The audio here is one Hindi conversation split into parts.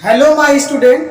Hello my student,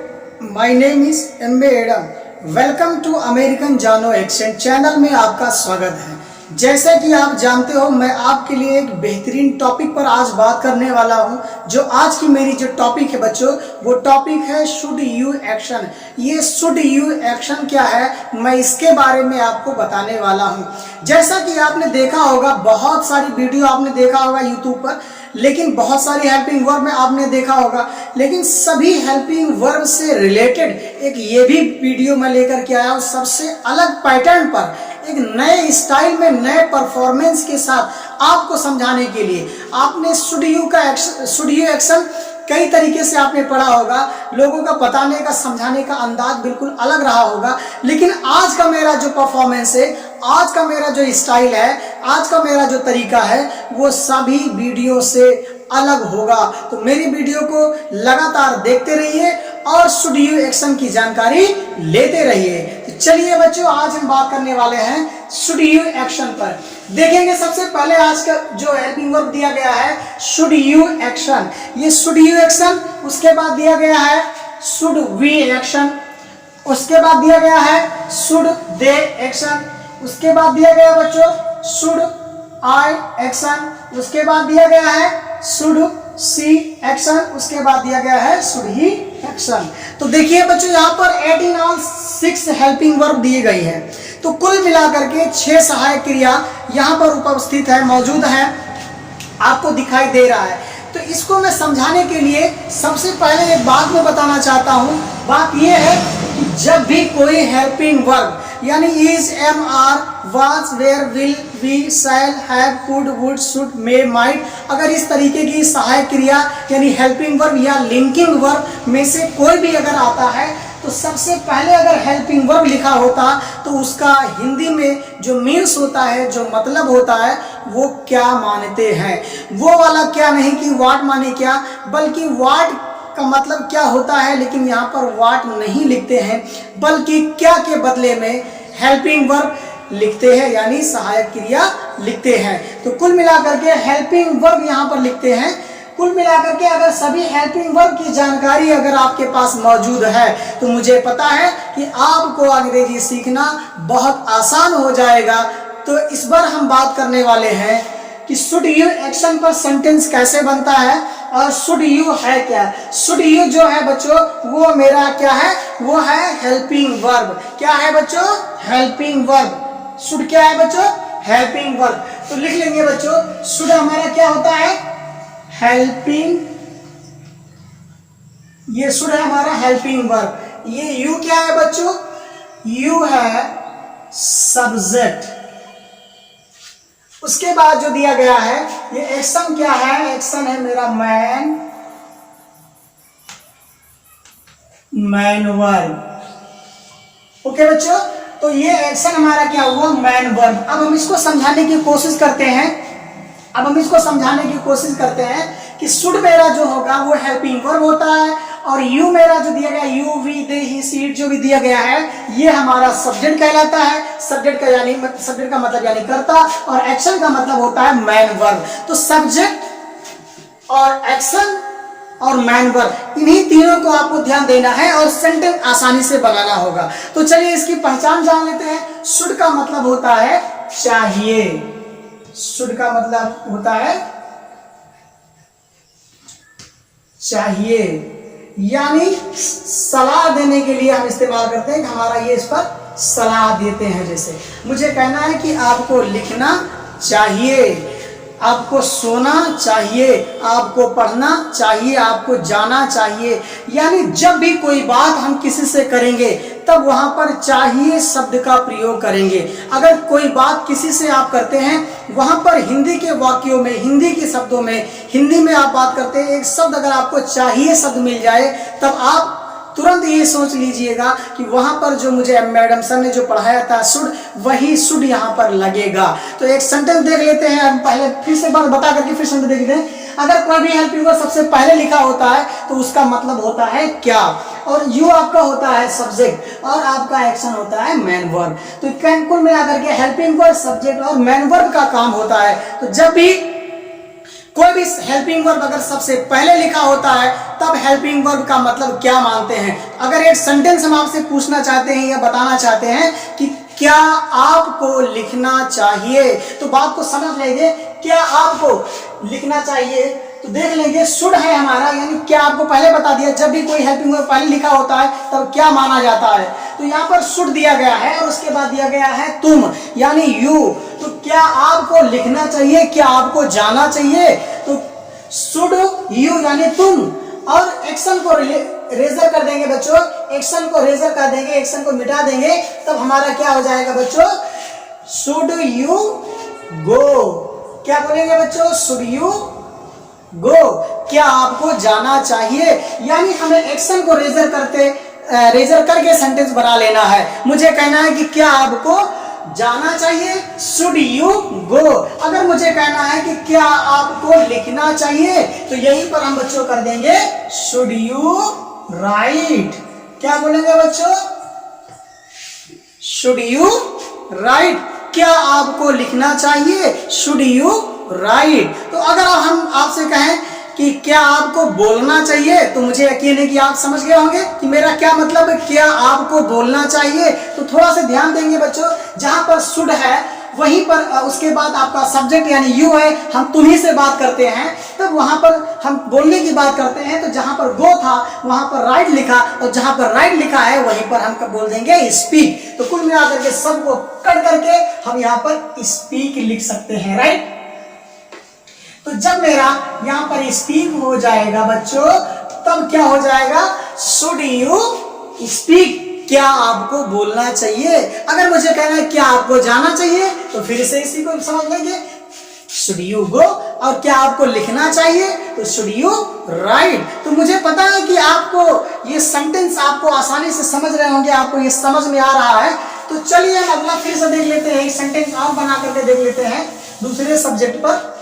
my name is M.A. Adam. Welcome to American जानो एक्सेंट चैनल में आपका स्वागत है। जैसे कि आप जानते हो, मैं आपके लिए एक बेहतरीन टॉपिक पर आज बात करने वाला हूं। जो आज की मेरी जो टॉपिक है बच्चों, वो टॉपिक है शुड यू एक्शन। ये शुड यू एक्शन क्या है, मैं इसके बारे में आपको बताने वाला हूं। जैसा कि आपने देखा होगा, बहुत सारी वीडियो आपने देखा होगा यूट्यूब पर, लेकिन बहुत सारी हेल्पिंग वर्ब में आपने देखा होगा, लेकिन सभी हेल्पिंग वर्ब से रिलेटेड एक ये भी वीडियो मैं लेकर के आया हूं, सबसे अलग पैटर्न पर, एक नए स्टाइल में, नए परफॉर्मेंस के साथ आपको समझाने के लिए। आपने शुड यू एक्शन कई तरीके से आपने पढ़ा होगा, लोगों का बताने का, समझाने का अंदाज बिल्कुल अलग रहा होगा, लेकिन आज का मेरा जो परफॉर्मेंस है, आज का मेरा जो स्टाइल है, आज का मेरा जो तरीका है, वो सभी वीडियो से अलग होगा। तो मेरी वीडियो को लगातार देखते रहिए और शुड यू एक्शन की जानकारी लेते रहिए। तो चलिए बच्चों, आज हम बात करने वाले हैं शुड यू एक्शन पर। देखेंगे सबसे पहले आज का जो हेल्पिंग वर्ब दिया गया है, शुड यू एक्शन। ये शुड यू एक्शन, उसके बाद दिया गया है शुड वी एक्शन, उसके बाद दिया गया है शुड दे एक्शन, उसके बाद दिया गया बच्चों शुड आई एक्शन, उसके बाद दिया गया है शुड सी एक्शन, उसके बाद दिया गया है शुड ही एक्शन। तो देखिए बच्चों, यहाँ पर 18 ऑल 6 हेल्पिंग वर्ब दिए गई है। तो कुल मिलाकर के 6 सहायक क्रिया यहाँ पर उपस्थित है, मौजूद है, आपको दिखाई दे रहा है। तो इसको मैं समझाने के लिए सबसे पहले एक बात मैं बताना चाहता हूँ। बात यह है कि जब भी कोई हेल्पिंग वर्ब यानी is, am, are, was, were, will, be, shall, have, could, would, should, may, might, अगर इस तरीके की सहायक क्रिया यानी हेल्पिंग वर्ब या लिंकिंग वर्ब में से कोई भी अगर आता है, तो सबसे पहले अगर हेल्पिंग वर्ब लिखा होता तो उसका हिंदी में जो मीन्स होता है, जो मतलब होता है, वो क्या मानते हैं। वो वाला क्या नहीं कि व्हाट माने क्या, बल्कि व्हाट का मतलब क्या होता है, लेकिन यहाँ पर व्हाट नहीं लिखते हैं, बल्कि क्या के बदले में हेल्पिंग वर्ब लिखते हैं, यानी सहायक क्रिया लिखते हैं। तो कुल मिलाकर के हेल्पिंग वर्ब यहाँ पर लिखते हैं। कुल मिलाकर के अगर सभी हेल्पिंग वर्ब की जानकारी अगर आपके पास मौजूद है, तो मुझे पता है कि आपको अंग्रेजी सीखना बहुत आसान हो जाएगा। तो इस बार हम बात करने वाले हैं कि शुड यू एक्शन पर सेंटेंस कैसे बनता है और शुड यू है क्या। शुड यू जो है बच्चों, वो मेरा क्या है, वो है हेल्पिंग वर्ब। क्या है बच्चों? Helping verb. शुड क्या है बच्चों? Helping verb. तो लिख लेंगे बच्चों, शुड हमारा क्या होता है? हेल्पिंग। ये शुड है हमारा हेल्पिंग वर्ब। ये यू क्या है बच्चों? यू है सब्जेक्ट। उसके बाद जो दिया गया है, ये एक्शन क्या है? एक्शन है मेरा मैन वर्ब। ओके बच्चों, तो ये एक्शन हमारा क्या हुआ? Man verb. अब हम इसको समझाने की कोशिश करते हैं। कि शुड मेरा जो होगा वो हेल्पिंग वर्ब होता है, और यू मेरा जो दिया गया, you, we, they, he, she, it जो भी दिया गया है, ये हमारा सब्जेक्ट कहलाता है। सब्जेक्ट का मतलब यानी कर्ता, और एक्शन का मतलब होता है मैन वर्ब। तो सब्जेक्ट और एक्शन और मैन वर्ब, इन्हीं तीनों को आपको ध्यान देना है और सेंटेंस आसानी से बनाना होगा। तो चलिए इसकी पहचान जान लेते हैं। शुड का मतलब होता है चाहिए। शुड का मतलब होता है चाहिए, यानी सलाह देने के लिए हम इस्तेमाल करते हैं कि हमारा ये इस पर सलाह देते हैं। जैसे मुझे कहना है कि आपको लिखना चाहिए, आपको सोना चाहिए, आपको पढ़ना चाहिए, आपको जाना चाहिए। यानी जब भी कोई बात हम किसी से करेंगे, तब वहां पर चाहिए शब्द का प्रयोग करेंगे। अगर कोई बात किसी से आप करते हैं, वहां पर हिंदी के वाक्यों में, हिंदी के शब्दों में, हिंदी में आप बात करते हैं, एक शब्द अगर आपको चाहिए शब्द मिल जाए, तब आप तुरंत ये सोच लीजिएगा कि वहां पर जो मुझे मैडम सर ने जो पढ़ाया था शुड, वही शुड यहाँ पर लगेगा। तो एक सेंटेंस देख लेते हैं हम पहले, फिर से बात बता करके फिर सेंटेंस देख लेते हैं। अगर कोई भी हेल्पिंग वर्ब सबसे पहले लिखा होता है, तो उसका मतलब होता है क्या, और यू आपका होता है सब्जेक्ट, और आपका एक्शन होता है मैन वर्ब। तो कुल मिलाकर के हेल्पिंग वर्ब, सब्जेक्ट और मैन वर्ब का काम होता है। तो जब भी कोई भी हेल्पिंग वर्ब अगर सबसे पहले लिखा होता है तब हेल्पिंग वर्ब का मतलब क्या मानते हैं। अगर एक सेंटेंस हम आपसे पूछना चाहते हैं या बताना चाहते हैं कि क्या आपको लिखना चाहिए, तो बात को समझ लेंगे। क्या आपको लिखना चाहिए, तो देख लेंगे शुड है हमारा, यानी क्या आपको पहले बता दिया। जब भी कोई हेल्पिंग वर्ब पहले लिखा होता है तब क्या माना जाता है, तो यहाँ पर शुड दिया गया है और उसके बाद दिया गया है तुम, यानी यू। तो क्या आपको लिखना चाहिए, क्या आपको जाना चाहिए, तो शुड यू यानी तुम, और एक्शन को रेजर कर देंगे बच्चों, एक्शन को रेजर कर देंगे, एक्शन को मिटा देंगे, तब हमारा क्या हो जाएगा बच्चों, शुड यू गो। क्या बोलेंगे बच्चों, शुड यू गो, क्या आपको जाना चाहिए, यानी हमें एक्शन को रेजर करके सेंटेंस बना लेना है। मुझे कहना है कि क्या आपको जाना चाहिए, शुड यू गो। अगर मुझे कहना है कि क्या आपको लिखना चाहिए, तो यहीं पर हम बच्चों कर देंगे शुड यू राइट। क्या बोलेंगे बच्चों, शुड यू राइट, क्या आपको लिखना चाहिए, शुड यू राइट। तो अगर हम आपसे कहें कि क्या आपको बोलना चाहिए, तो मुझे यकीन है कि आप समझ गए होंगे कि मेरा क्या मतलब है, क्या आपको बोलना चाहिए। तो थोड़ा सा ध्यान देंगे बच्चों, जहां पर शुड है वहीं पर उसके बाद आपका सब्जेक्ट यानी यू है, हम तुम्ही से बात करते हैं, तब वहां पर हम बोलने की बात करते हैं। तो जहां पर गो था वहां पर राइट लिखा, और जहां पर राइट लिखा है वहीं पर हम कब बोल देंगे स्पीक। तो कुल मिलाकर के सबको कट करके हम यहाँ पर स्पीक लिख सकते हैं, राइट। तो जब मेरा यहाँ पर स्पीक हो जाएगा बच्चों, तब क्या हो जाएगा, शुड यू स्पीक, क्या आपको बोलना चाहिए। अगर मुझे कहना है क्या आपको जाना चाहिए, तो फिर से इसी को समझ लेंगे, शुड यू गो, और क्या आपको लिखना चाहिए, तो शुड यू राइट। तो मुझे पता है कि आपको ये सेंटेंस आपको आसानी से समझ रहे होंगे, आपको ये समझ में आ रहा है। तो चलिए हम अगला फिर से देख लेते हैं, एक सेंटेंस और बना करके देख लेते हैं दूसरे सब्जेक्ट पर।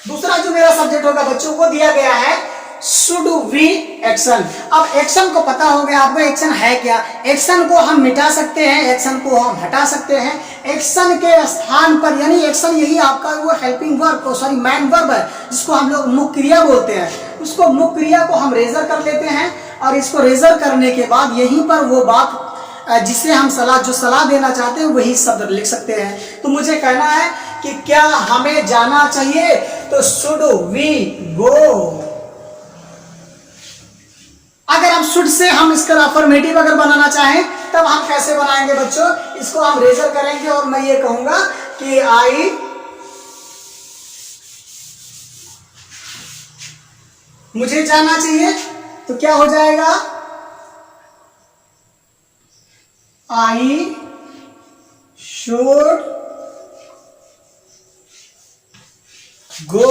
दूसरा जो मेरा सब्जेक्ट होगा बच्चों को दिया गया है शुड वी एक्शन। अब एक्शन को पता हो गया आपको, एक्शन है क्या, एक्शन को हम मिटा सकते हैं, एक्शन को हम हटा सकते हैं। एक्शन के स्थान पर, यानी एक्शन यही आपका वो helping verb, sorry man verb है, जिसको हम लोग मुख्य क्रिया बोलते हैं। उसको मुख्य क्रिया को हम रेजर कर लेते हैं, और इसको रेजर करने के बाद यहीं पर वो बात जिसे हम सलाह देना चाहते हैं वही शब्द लिख सकते हैं। तो मुझे कहना है कि क्या हमें जाना चाहिए, तो शुड वी गो। अगर हम शुड से हम इसका अफर्मेटिव अगर बनाना चाहें, तब हम कैसे बनाएंगे बच्चों, इसको हम रेजर करेंगे और मैं ये कहूंगा कि आई मुझे जाना चाहिए, तो क्या हो जाएगा, आई शुड गो।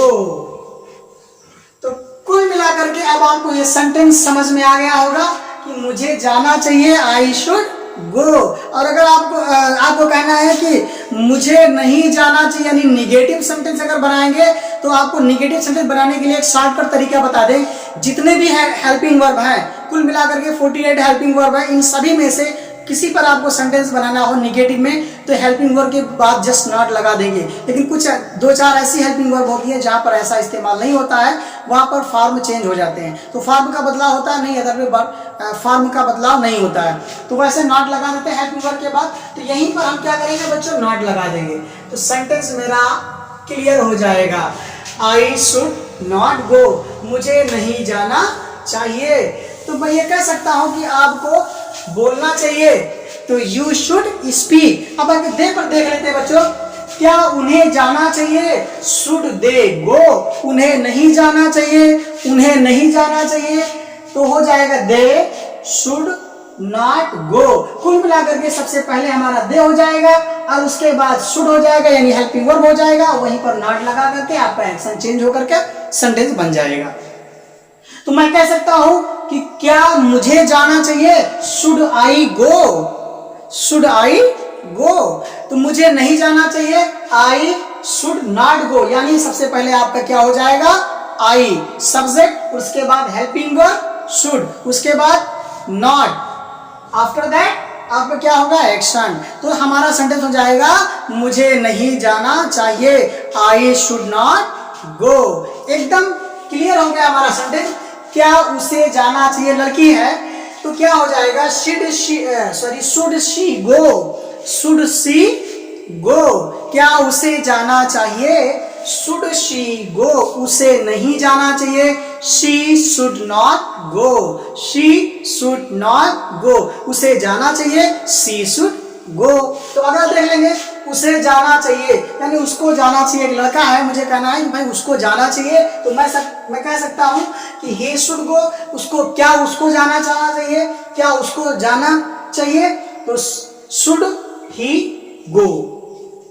तो कुल मिलाकर के अब आपको ये सेंटेंस समझ में आ गया होगा कि मुझे जाना चाहिए, आई शुड गो। और अगर आपको कहना है कि मुझे नहीं जाना चाहिए, यानी निगेटिव सेंटेंस अगर बनाएंगे, तो आपको निगेटिव सेंटेंस बनाने के लिए एक शॉर्टकट तरीका बता दें। जितने भी हेल्पिंग वर्ब हैं, कुल मिलाकर के 48 हेल्पिंग वर्ब है, इन सभी में से किसी पर आपको सेंटेंस बनाना हो निगेटिव में, तो हेल्पिंग वर्ब के बाद जस्ट नॉट लगा देंगे। लेकिन कुछ 2-4 ऐसी हेल्पिंग वर्ब होती है जहां पर ऐसा इस्तेमाल नहीं होता है, वहां पर फॉर्म चेंज हो जाते हैं। तो फॉर्म का बदलाव होता है, नहीं अदर फॉर्म का बदलाव नहीं होता है, तो वैसे नॉट लगा देते हैं हेल्पिंग वर्ब के बाद। तो यहीं पर हम क्या करेंगे बच्चों, नॉट लगा देंगे, तो सेंटेंस मेरा क्लियर हो जाएगा, आई शुड नॉट गो, मुझे नहीं जाना चाहिए। तो मैं ये कह सकता हूं कि आपको बोलना चाहिए, तो यू शुड स्पीक। अब आगे दे पर देख लेते हैं बच्चों, क्या उन्हें जाना चाहिए, शुड दे गो, उन्हें नहीं जाना चाहिए, उन्हें नहीं जाना चाहिए, तो हो जाएगा दे शुड नॉट गो। कुल मिलाकर के सबसे पहले हमारा दे हो जाएगा, और उसके बाद शुड हो जाएगा, यानी हेल्पिंग वर्ब हो जाएगा, वहीं पर नॉट लगा करके आपका एक्शन चेंज होकर के सेंटेंस बन जाएगा। तो मैं कह सकता हूं कि क्या मुझे जाना चाहिए, should I go, should I गो। तो मुझे नहीं जाना चाहिए, आई शुड नॉट गो, यानी सबसे पहले आपका क्या हो जाएगा, आई सब्जेक्ट, उसके बाद हेल्पिंग वर्ब शुड, उसके बाद नॉट, आफ्टर दैट आपका क्या होगा, एक्शन। तो हमारा सेंटेंस हो जाएगा, मुझे नहीं जाना चाहिए, आई शुड नॉट गो। एकदम क्लियर हो गया हमारा सेंटेंस। क्या उसे जाना चाहिए, लड़की है तो क्या हो जाएगा, should she go, should she go. क्या उसे जाना चाहिए, शुड शी गो, उसे नहीं जाना चाहिए, she should not go, she should not गो, उसे जाना चाहिए, शी शुड गो। तो अगर देख लेंगे उसे जाना चाहिए यानी उसको जाना चाहिए, एक लड़का है मुझे कहना है कि भाई उसको जाना चाहिए, तो मैं कह सकता हूं कि he should go, उसको क्या उसको जाना चाहिए, क्या उसको जाना चाहिए, तो should he go।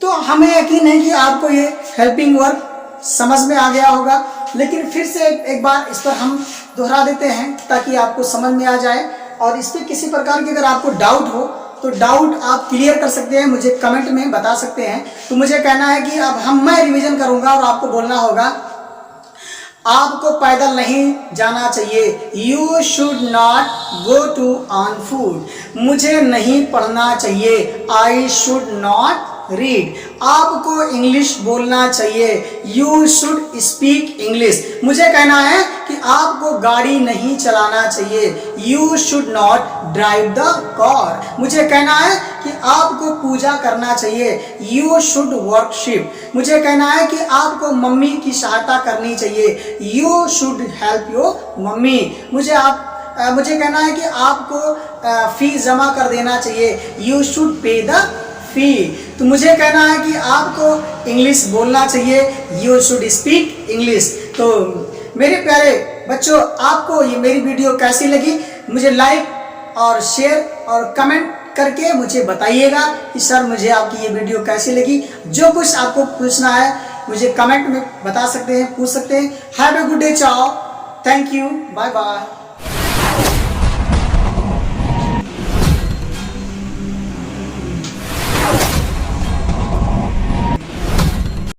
तो हमें यकीन है कि आपको ये हेल्पिंग वर्ब समझ में आ गया होगा, लेकिन फिर से एक बार इस पर हम दोहरा देते हैं ताकि आपको समझ में आ जाए। और इस पर किसी प्रकार की अगर आपको डाउट हो तो डाउट आप क्लियर कर सकते हैं, मुझे कमेंट में बता सकते हैं। तो मुझे कहना है कि अब मैं रिवीजन करूंगा और आपको बोलना होगा, आपको पैदल नहीं जाना चाहिए, you should not go to on foot, मुझे नहीं पढ़ना चाहिए, आई शुड नॉट रीड, आपको इंग्लिश बोलना चाहिए, यू शुड स्पीक इंग्लिश, मुझे कहना है कि आपको गाड़ी नहीं चलाना चाहिए, you should not drive the car, मुझे कहना है कि आपको पूजा करना चाहिए, यू शुड वर्शिप, मुझे कहना है कि आपको मम्मी की सहायता करनी चाहिए, you should help your mummy, मुझे कहना है कि आपको फीस जमा कर देना चाहिए, you should pay the fee. तो मुझे कहना है कि आपको इंग्लिश बोलना चाहिए, यू शुड स्पीक इंग्लिश। तो मेरे प्यारे बच्चों, आपको ये मेरी वीडियो कैसी लगी, मुझे लाइक और शेयर और कमेंट करके मुझे बताइएगा कि सर मुझे आपकी ये वीडियो कैसी लगी। जो कुछ आपको पूछना है मुझे कमेंट में बता सकते हैं, पूछ सकते हैं। हैव ए गुड डे, चाओ, थैंक यू, बाय बाय।